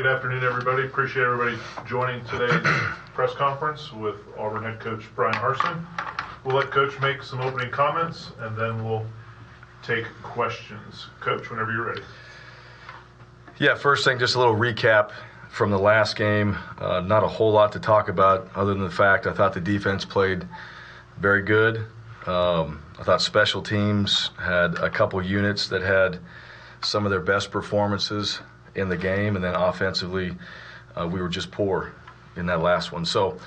afternoon, everybody. Appreciate everybody joining today's press conference with Auburn head coach Bryan Harsin. We'll let Coach make some opening comments, and then we'll take questions. Coach, whenever you're ready. Yeah, first thing, just a little recap from the last game. Not a whole lot to talk about other than the fact I thought the defense played very good. I thought special teams had a couple units that had some of their best performances in the game, and then offensively we were just poor in that last one. So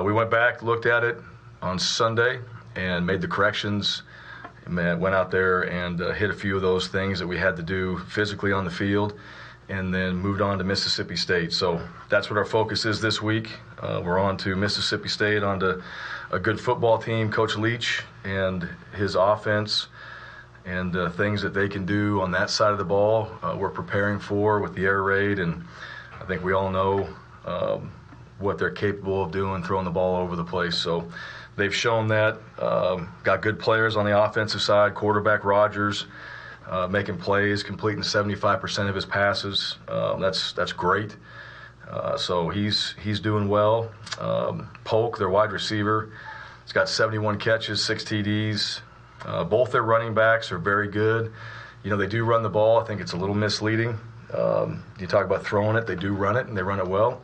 we went back, looked at it on Sunday, and made the corrections. Went out there and hit a few of those things that we had to do physically on the field, and then moved on to Mississippi State. So that's what our focus is this week. We're on to Mississippi State, on to a good football team, Coach Leach and his offense, and things that they can do on that side of the ball we're preparing for with the air raid. And I think we all know what they're capable of doing, throwing the ball over the place. So they've shown that. Got good players on the offensive side. Quarterback Rogers making plays, completing 75% of his passes. That's great. So he's doing well. Polk, their wide receiver, has got 71 catches, 6 TDs. Both their running backs are very good. You know, they do run the ball. I think it's a little misleading. You talk about throwing it, they do run it, and they run it well.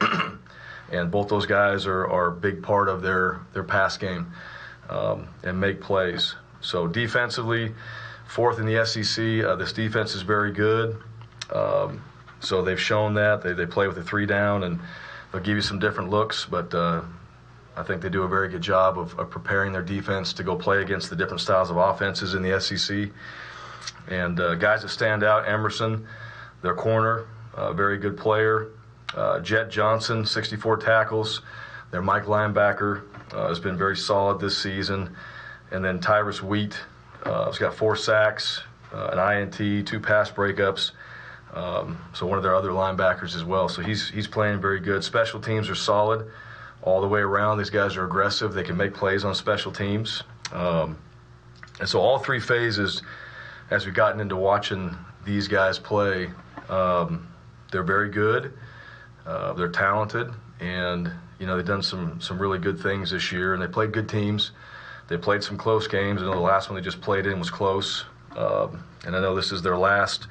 And both those guys are a big part of their pass game and make plays. So defensively, fourth in the SEC. This defense is very good. So they've shown that. They play with a 3 down, and they'll give you some different looks, but I think they do a very good job of preparing their defense to go play against the different styles of offenses in the SEC. And guys that stand out, Emerson, their corner, very good player. Jet Johnson, 64 tackles. Their Mike linebacker has been very solid this season. And then Tyrus Wheat has got 4 sacks, an INT, 2 pass breakups. So one of their other linebackers as well. So he's playing very good. Special teams are solid all the way around. These guys are aggressive. They can make plays on special teams. And so all 3 phases, as we've gotten into watching these guys play, they're very good. They're talented, and you know they've done some really good things this year, and they played good teams. They played some close games. I know the last one they just played in was close, and I know this is their last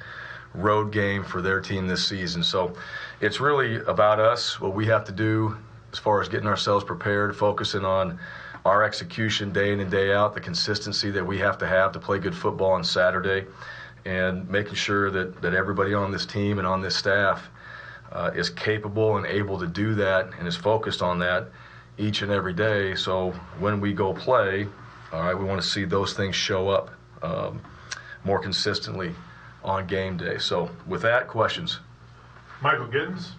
road game for their team this season. So it's really about us, what we have to do as far as getting ourselves prepared, focusing on our execution day in and day out, the consistency that we have to play good football on Saturday, and making sure that everybody on this team and on this staff is capable and able to do that and is focused on that each and every day. So when we go play, all right, we want to see those things show up more consistently on game day. So with that, questions? Michael Giddens.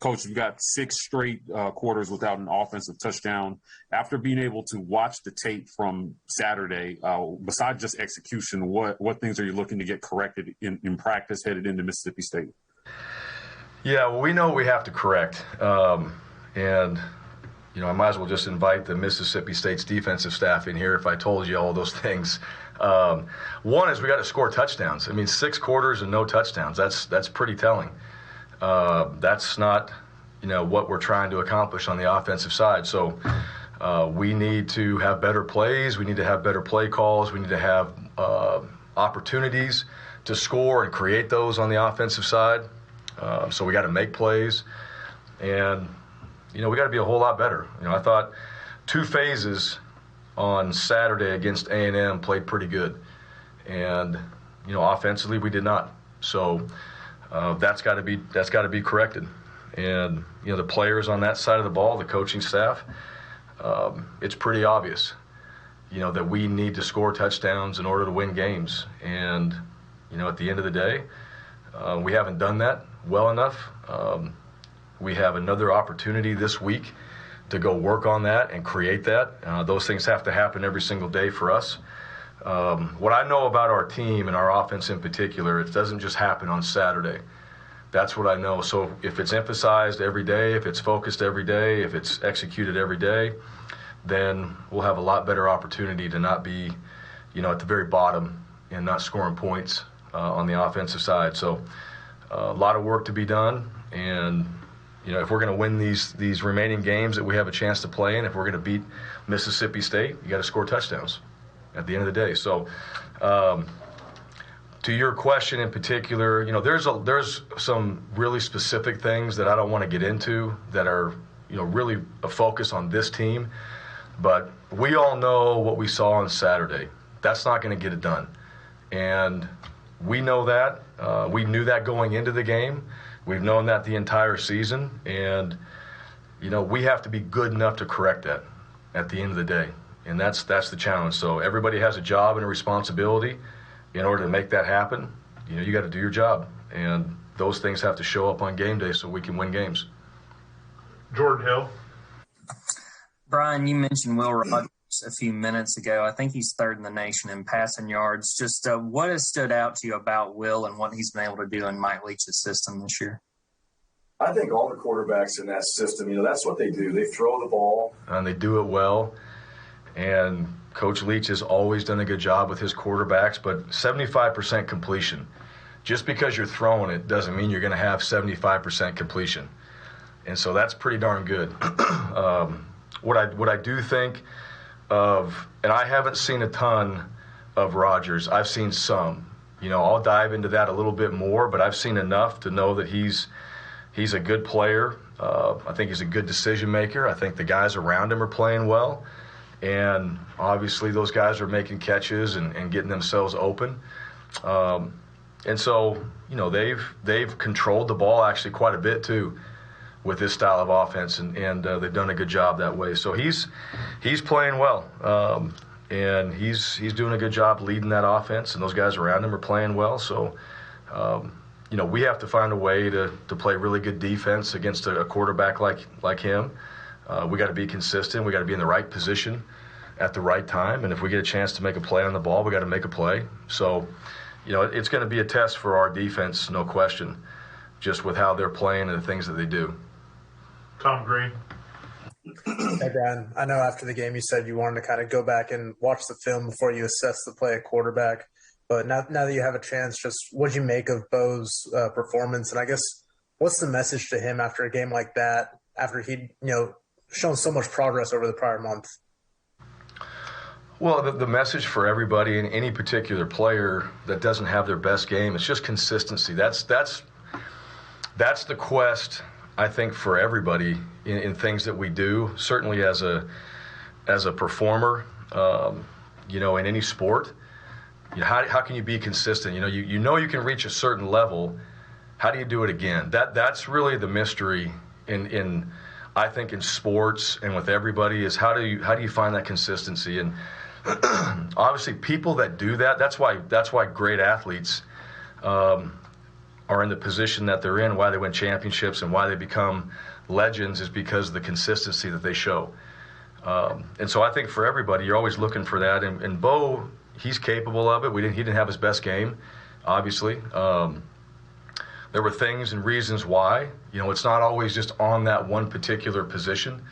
Coach, you've got 6 straight quarters without an offensive touchdown. After being able to watch the tape from Saturday, besides just execution, what things are you looking to get corrected in practice headed into Mississippi State? Yeah, well, we know we have to correct. And, you know, I might as well just invite the Mississippi State's defensive staff in here if I told you all those things. One is we got to score touchdowns. I mean, 6 quarters and no touchdowns. That's pretty telling. That's not, you know, what we're trying to accomplish on the offensive side. So we need to have better plays. We need to have better play calls. We need to have opportunities to score and create those on the offensive side. So we got to make plays. And, you know, we got to be a whole lot better. You know, I thought 2 phases on Saturday against A&M played pretty good. And, you know, offensively we did not. So that's got to be corrected. And, you know, the players on that side of the ball, the coaching staff, it's pretty obvious, you know, that we need to score touchdowns in order to win games. And, you know, at the end of the day, we haven't done that well enough. We have another opportunity this week to go work on that and create that. Those things have to happen every single day for us. What I know about our team and our offense in particular, it doesn't just happen on Saturday. That's what I know. So if it's emphasized every day, if it's focused every day, if it's executed every day, then we'll have a lot better opportunity to not be, you know, at the very bottom and not scoring points on the offensive side. So a lot of work to be done, and if we're going to win these remaining games that we have a chance to play in, if we're going to beat Mississippi State, you got to score touchdowns at the end of the day. So, to your question in particular, there's some really specific things that I don't want to get into that are really a focus on this team. But we all know what we saw on Saturday. That's not going to get it done, and we know that. We knew that going into the game. We've known that the entire season, and we have to be good enough to correct that at the end of the day, and that's the challenge. So everybody has a job and a responsibility. In order to make that happen, you got to do your job, and those things have to show up on game day so we can win games. Jordan Hill. Bryan, you mentioned Will Rogers a few minutes ago. I think he's third in the nation in passing yards. Just what has stood out to you about Will and what he's been able to do in Mike Leach's system this year? I think all the quarterbacks in that system, that's what they do. They throw the ball. And they do it well. And Coach Leach has always done a good job with his quarterbacks, but 75% completion. Just because you're throwing it doesn't mean you're going to have 75% completion. And so that's pretty darn good. What I do think of, and I haven't seen a ton of Rodgers. I've seen some. I'll dive into that a little bit more, but I've seen enough to know that he's a good player. I think he's a good decision maker. I think the guys around him are playing well. And obviously those guys are making catches and getting themselves open. And so, they've controlled the ball actually quite a bit too with this style of offense, and they've done a good job that way. So he's playing well, and he's doing a good job leading that offense, and those guys around him are playing well. So, we have to find a way to play really good defense against a quarterback like him. We got to be consistent. We got to be in the right position at the right time. And if we get a chance to make a play on the ball, we got to make a play. So, it's going to be a test for our defense, no question, just with how they're playing and the things that they do. Tom Green. Hey, Bryan. I know after the game you said you wanted to kind of go back and watch the film before you assess the play at quarterback. But now that you have a chance, just what did you make of Bo's performance? And I guess what's the message to him after a game like that, after he'd shown so much progress over the prior month? Well, the message for everybody and any particular player that doesn't have their best game, it's just consistency. That's the quest, I think, for everybody in things that we do. Certainly as a performer, in any sport, how can you be consistent? You can reach a certain level. How do you do it again? That's really the mystery in I think in sports and with everybody is how do you find that consistency? And obviously people that do that, that's why great athletes are in the position that they're in, why they win championships and why they become legends is because of the consistency that they show. And so I think for everybody, you're always looking for that. And Bo, he's capable of it. He didn't have his best game, obviously. There were things and reasons why. It's not always just on that one particular position.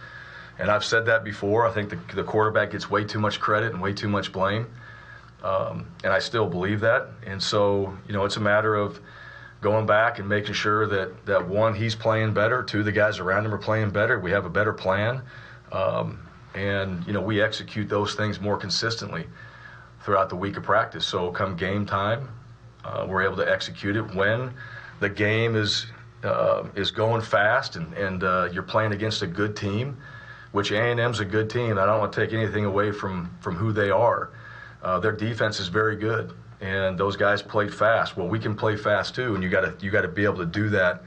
And I've said that before. I think the quarterback gets way too much credit and way too much blame. And I still believe that. And so, it's a matter of going back and making sure that one, he's playing better. Two, the guys around him are playing better. We have a better plan. And we execute those things more consistently throughout the week of practice. So come game time, we're able to execute it when the game is going fast and you're playing against a good team, which A&M's a good team. I don't want to take anything away from who they are. Their defense is very good, and those guys played fast. Well, we can play fast too, and you got to be able to do that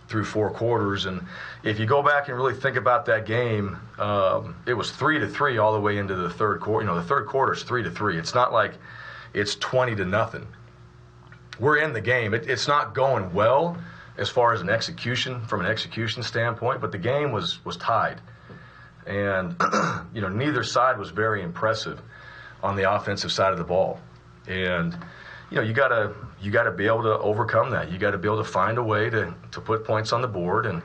through 4 quarters. And if you go back and really think about that game, it was 3-3 all the way into the third quarter. The third quarter is 3-3. It's not like it's 20-0. We're in the game. It's not going well as far as from an execution standpoint, but the game was tied. And, neither side was very impressive on the offensive side of the ball. And, you gotta be able to overcome that. You gotta be able to find a way to put points on the board and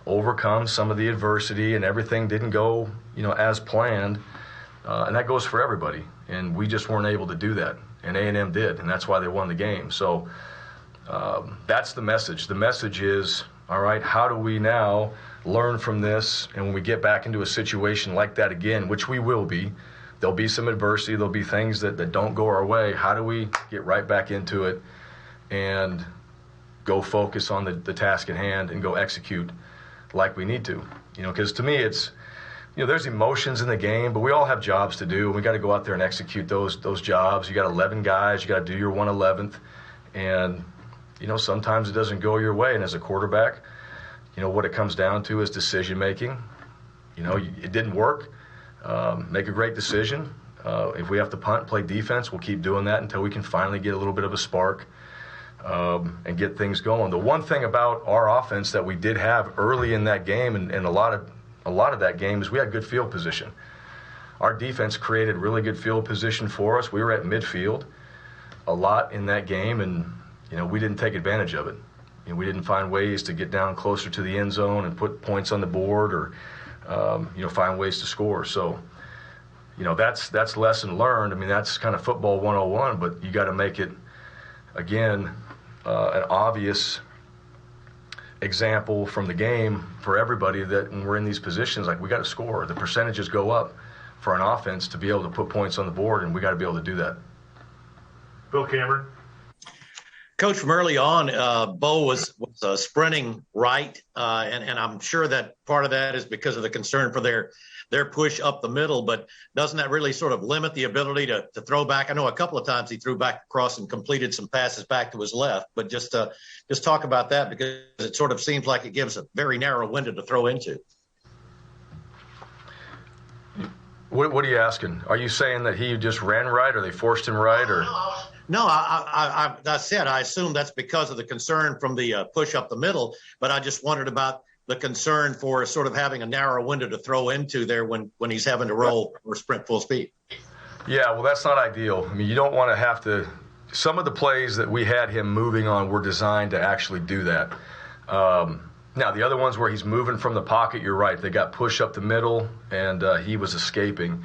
overcome some of the adversity, and everything didn't go, as planned. And that goes for everybody. And we just weren't able to do that. And A&M did, and that's why they won the game. So, That's the message. The message is, all right, how do we now learn from this? And when we get back into a situation like that again, which we will be, there'll be some adversity, there'll be things that don't go our way. How do we get right back into it and go focus on the task at hand and go execute like we need to? Because to me, it's, there's emotions in the game, but we all have jobs to do, and we got to go out there and execute those jobs. You got 11 guys, you got to do your 1/11th, and sometimes it doesn't go your way. And as a quarterback, what it comes down to is decision making. It didn't work. Make a great decision. If we have to punt, play defense, we'll keep doing that until we can finally get a little bit of a spark and get things going. The one thing about our offense that we did have early in that game, and a lot of that game, is we had good field position. Our defense created really good field position for us. We were at midfield a lot in that game, and we didn't take advantage of it. We didn't find ways to get down closer to the end zone and put points on the board, or find ways to score. So, that's lesson learned. I mean, that's kind of football 101, but you got to make it, again, an obvious example from the game for everybody that when we're in these positions, like, we got to score. The percentages go up for an offense to be able to put points on the board, and we got to be able to do that. Bill Cameron. Coach, from early on, Bo was sprinting right, and I'm sure that part of that is because of the concern for their push up the middle, but doesn't that really sort of limit the ability to throw back? I know a couple of times he threw back across and completed some passes back to his left, but just talk about that, because it sort of seems like it gives a very narrow window to throw into. What are you asking? Are you saying that he just ran right, or they forced him right, or? No, I said I assume that's because of the concern from the push up the middle, but I just wondered about the concern for sort of having a narrow window to throw into there when he's having to roll or sprint full speed. Yeah, well, that's not ideal. I mean, you don't want to have to – some of the plays that we had him moving on were designed to actually do that. Now, the other ones where he's moving from the pocket, you're right. They got push up the middle, and he was escaping.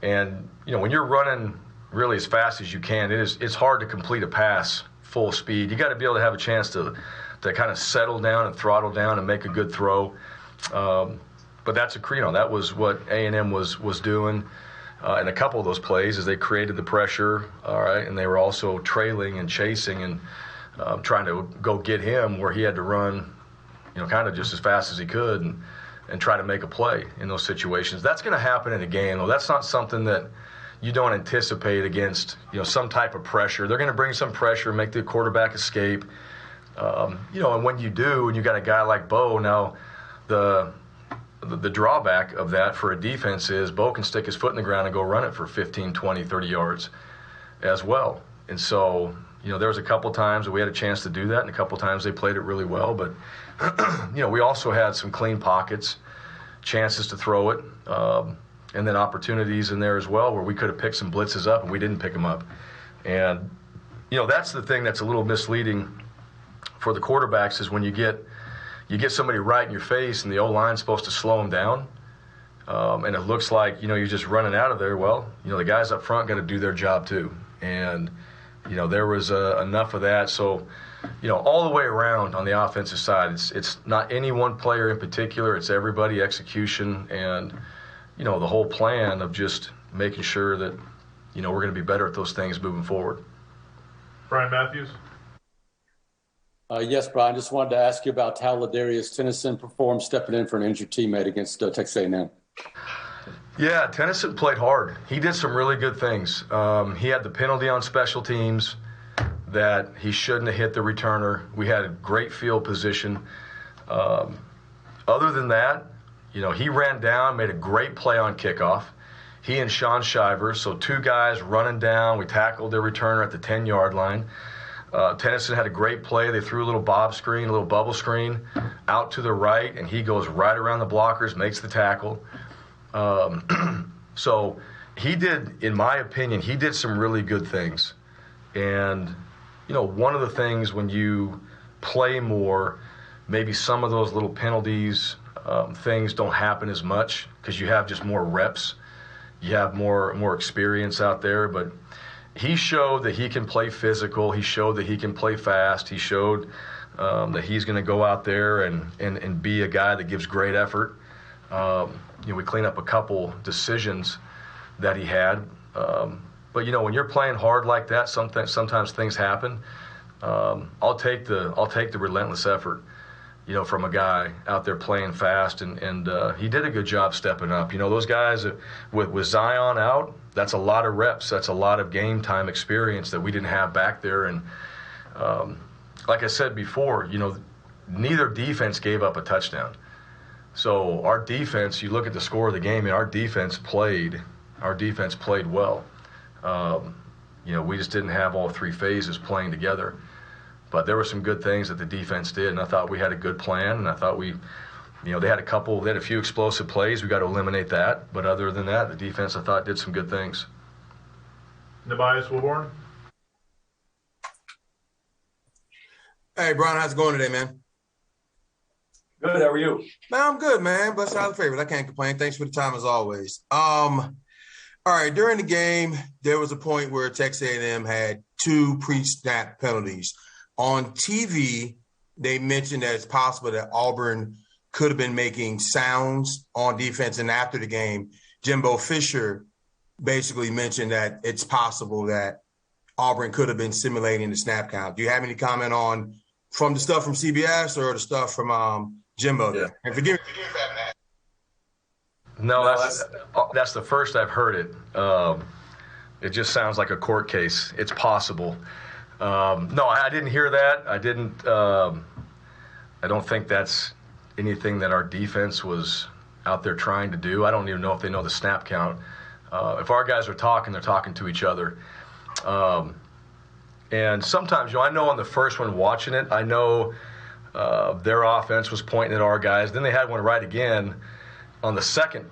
And, when you're running – really as fast as you can, it's hard to complete a pass full speed. You got to be able to have a chance to kind of settle down and throttle down and make a good throw. But that's that was what A&M was doing in a couple of those plays, as they created the pressure, all right, and they were also trailing and chasing and trying to go get him, where he had to run, kind of just as fast as he could and try to make a play in those situations. That's going to happen in a game, though. That's not something that you don't anticipate against, some type of pressure. They're going to bring some pressure, make the quarterback escape. And when you do, and you got a guy like Bo, now the drawback of that for a defense is Bo can stick his foot in the ground and go run it for 15, 20, 30 yards as well. And so, there was a couple times that we had a chance to do that, and a couple times they played it really well. But, we also had some clean pockets, chances to throw it. And then opportunities in there as well where we could have picked some blitzes up and we didn't pick them up. And, that's the thing that's a little misleading for the quarterbacks, is when you get somebody right in your face and the O-line's supposed to slow them down, and it looks like, you're just running out of there. Well, the guys up front got to do their job too. And, there was enough of that. So, all the way around on the offensive side, it's not any one player in particular. It's everybody, execution, and the whole plan of just making sure that, we're going to be better at those things moving forward. Brian Matthews. Yes, Brian, just wanted to ask you about how Ladarius Tennyson performed stepping in for an injured teammate against Texas A&M. Yeah, Tennyson played hard. He did some really good things. He had the penalty on special teams that he shouldn't have hit the returner. We had a great field position. Other than that, he ran down, made a great play on kickoff. He and Sean Shivers, so two guys running down. We tackled their returner at the 10-yard line. Tennyson had a great play. They threw a little bob screen, a little bubble screen out to the right, and he goes right around the blockers, makes the tackle. So he did, in my opinion, he did some really good things. And, one of the things when you play more, maybe some of those little penalties, things don't happen as much because you have just more reps. You have more experience out there. But he showed that he can play physical. He showed that he can play fast. He showed that he's going to go out there and be a guy that gives great effort. We clean up a couple decisions that he had. But when you're playing hard like that, sometimes things happen. I'll take the relentless effort, from a guy out there playing fast, and he did a good job stepping up. Those guys with Zion out, that's a lot of reps, that's a lot of game time experience that we didn't have back there. And like I said before, neither defense gave up a touchdown. So our defense, you look at the score of the game, and our defense played well. We just didn't have all three phases playing together. But there were some good things that the defense did, and I thought we had a good plan, and I thought they had a few explosive plays. We got to eliminate that. But other than that, the defense, I thought, did some good things. Nebias Wilborn. Hey, Brian, how's it going today, man? Good. How are you? Man, I'm good, man. Blessed out of the favorite. I can't complain. Thanks for the time as always. All right, during the game, there was a point where Texas A&M had 2 pre-snap penalties. On TV, they mentioned that it's possible that Auburn could have been making sounds on defense. And after the game, Jimbo Fisher basically mentioned that it's possible that Auburn could have been simulating the snap count. Do you have any comment on from the stuff from CBS or the stuff from Jimbo? Yeah. And forgive me for having that. No, that's the first I've heard it. It just sounds like a court case. It's possible. No, I didn't hear that. I didn't. I don't think that's anything that our defense was out there trying to do. I don't even know if they know the snap count. If our guys are talking, they're talking to each other. And sometimes, I know on the first one watching it, I know their offense was pointing at our guys. Then they had one right again on the second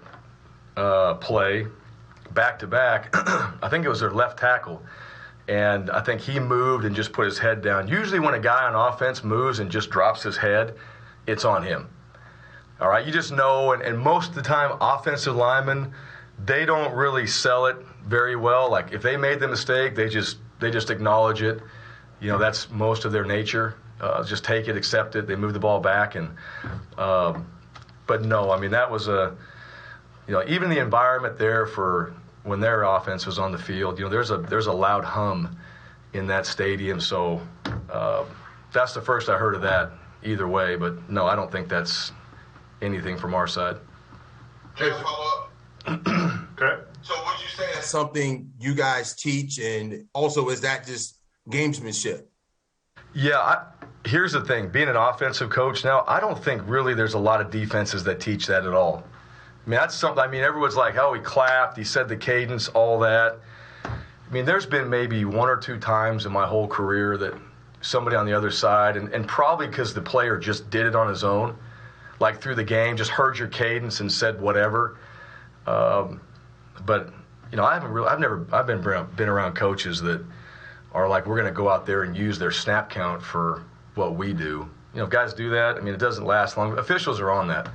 play, back-to-back. I think it was their left tackle. And I think he moved and just put his head down. Usually when a guy on offense moves and just drops his head, it's on him. All right, you just know, and most of the time, offensive linemen, they don't really sell it very well. Like, if they made the mistake, they just acknowledge it. That's most of their nature. Just take it, accept it. They move the ball back. And but no, I mean, that was even the environment there for when their offense was on the field, there's a loud hum in that stadium. So that's the first I heard of that either way. But no, I don't think that's anything from our side. Jason, follow up. Okay. So would you say that's something you guys teach, and also is that just gamesmanship? Yeah, here's the thing. Being an offensive coach now, I don't think really there's a lot of defenses that teach that at all. I mean, that's something, everyone's like, oh, he clapped, he said the cadence, all that. I mean, there's been maybe 1 or 2 times in my whole career that somebody on the other side, and probably because the player just did it on his own, like through the game, just heard your cadence and said whatever. But I've been around coaches that are like, we're going to go out there and use their snap count for what we do. If guys do that, it doesn't last long. Officials are on that.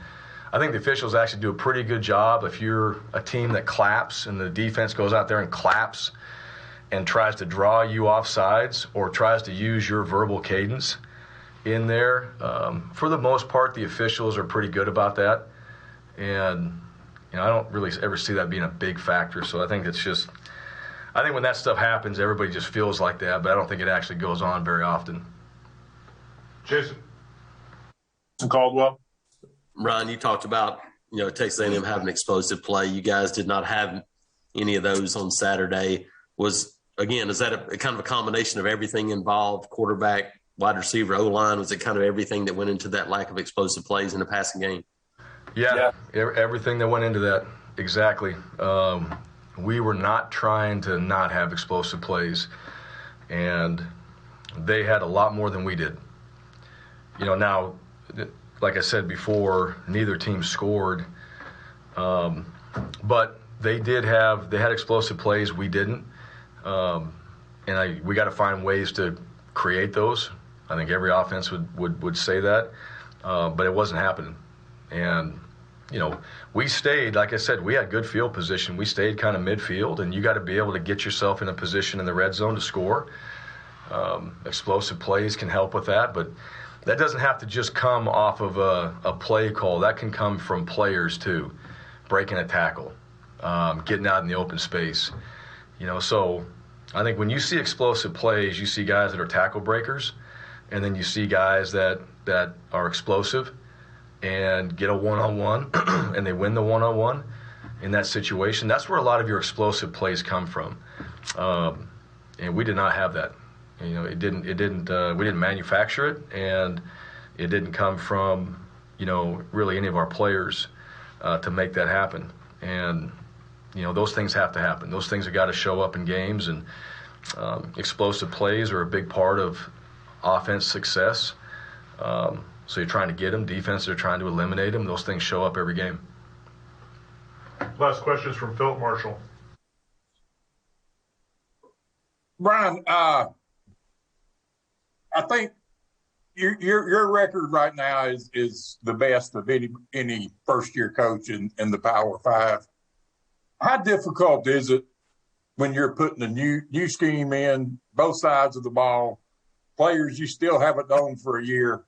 I think the officials actually do a pretty good job. If you're a team that claps and the defense goes out there and claps and tries to draw you off sides or tries to use your verbal cadence in there, for the most part, the officials are pretty good about that. And I don't really ever see that being a big factor. So I think when that stuff happens, everybody just feels like that, but I don't think it actually goes on very often. Jason Caldwell. Ryan, you talked about, Texas A&M having explosive play. You guys did not have any of those on Saturday. Is that a kind of a combination of everything involved, quarterback, wide receiver, O-line? Was it kind of everything that went into that lack of explosive plays in the passing game? Yeah. Everything that went into that, exactly. We were not trying to not have explosive plays, and they had a lot more than we did. Now, like I said before, neither team scored, but they had explosive plays. We didn't, and we got to find ways to create those. I think every offense would say that, but it wasn't happening. And we stayed, like I said, we had good field position. We stayed kind of midfield, and you got to be able to get yourself in a position in the red zone to score. Explosive plays can help with that, but that doesn't have to just come off of a play call. That can come from players too, breaking a tackle, getting out in the open space. So I think when you see explosive plays, you see guys that are tackle breakers, and then you see guys that are explosive and get a one-on-one, and they win the one-on-one in that situation. That's where a lot of your explosive plays come from, and we did not have that. We didn't manufacture it, and it didn't come from really any of our players to make that happen. And those things have to happen. Those things have got to show up in games, and explosive plays are a big part of offense success. So you're trying to get them. Defenses are trying to eliminate them. Those things show up every game. Last question is from Philip Marshall. Bryan, I think your record right now is the best of any first-year coach in the Power Five. How difficult is it when you're putting a new scheme in, both sides of the ball, players you still haven't known for a year?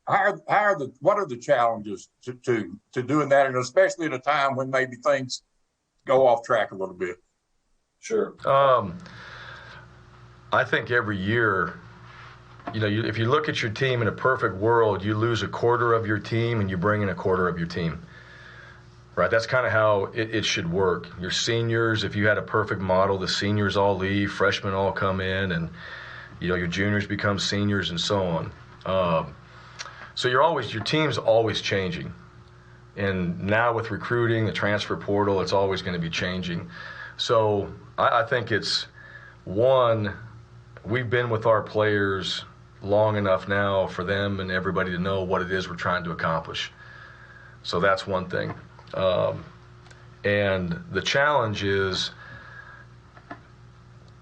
What are the challenges to doing that, and especially at a time when maybe things go off track a little bit? Sure. I think every year, if you look at your team in a perfect world, you lose a quarter of your team and you bring in a quarter of your team. Right? That's kind of how it should work. Your seniors, if you had a perfect model, the seniors all leave, freshmen all come in, and your juniors become seniors and so on. So your team's always changing. And now with recruiting, the transfer portal, it's always going to be changing. So I think it's, one, we've been with our players long enough now for them and everybody to know what it is we're trying to accomplish. So that's one thing. And the challenge is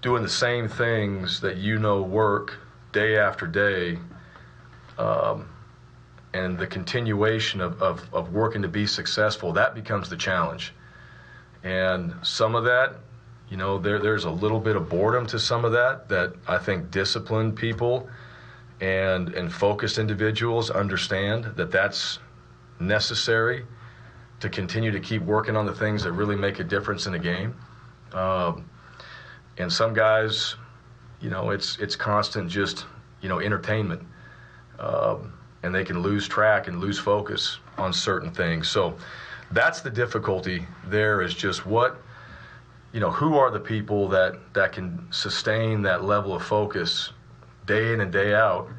doing the same things that work day after day, and the continuation of working to be successful. That becomes the challenge. And some of that, there's a little bit of boredom to some of that I think disciplined people and focused individuals understand that that's necessary to continue to keep working on the things that really make a difference in a game. And some guys, it's constant just, entertainment. And they can lose track and lose focus on certain things. So that's the difficulty there, is just who are the people that can sustain that level of focus day in and day out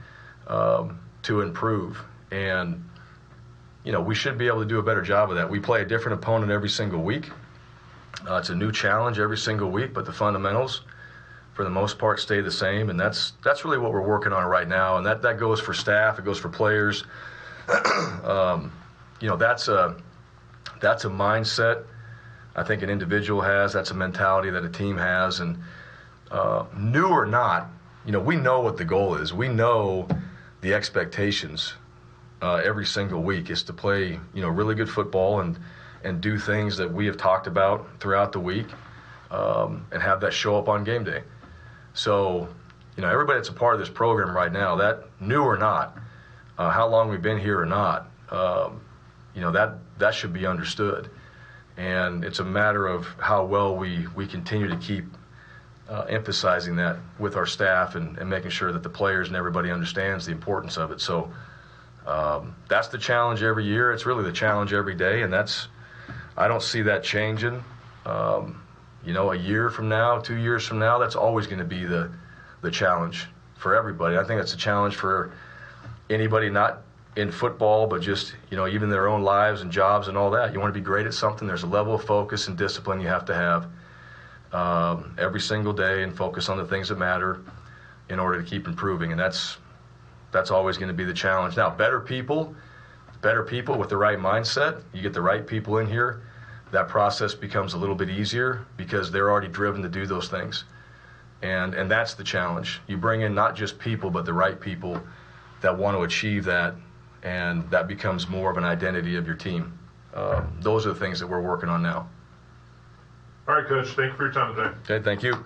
to improve. And, we should be able to do a better job of that. We play a different opponent every single week. It's a new challenge every single week, but the fundamentals, for the most part, stay the same. And that's really what we're working on right now. And that goes for staff. It goes for players. That's a mindset I think an individual has. That's a mentality that a team has. And new or not, we know what the goal is. We know the expectations every single week is to play, really good football and do things that we have talked about throughout the week, and have that show up on game day. So, everybody that's a part of this program right now, that new or not, how long we've been here or not, that should be understood. And it's a matter of how well we continue to keep emphasizing that with our staff and making sure that the players and everybody understands the importance of it. So that's the challenge every year. It's really the challenge every day, and I don't see that changing. A year from now, 2 years from now, that's always going to be the challenge for everybody. I think that's a challenge for anybody not in football, but just, even their own lives and jobs and all that. You want to be great at something, there's a level of focus and discipline you have to have every single day, and focus on the things that matter in order to keep improving. And that's always going to be the challenge. Now, better people with the right mindset, you get the right people in here, that process becomes a little bit easier because they're already driven to do those things. And that's the challenge. You bring in not just people, but the right people that want to achieve that, and that becomes more of an identity of your team. those are the things that we're working on now. All right, Coach. Thank you for your time today. Okay, thank you.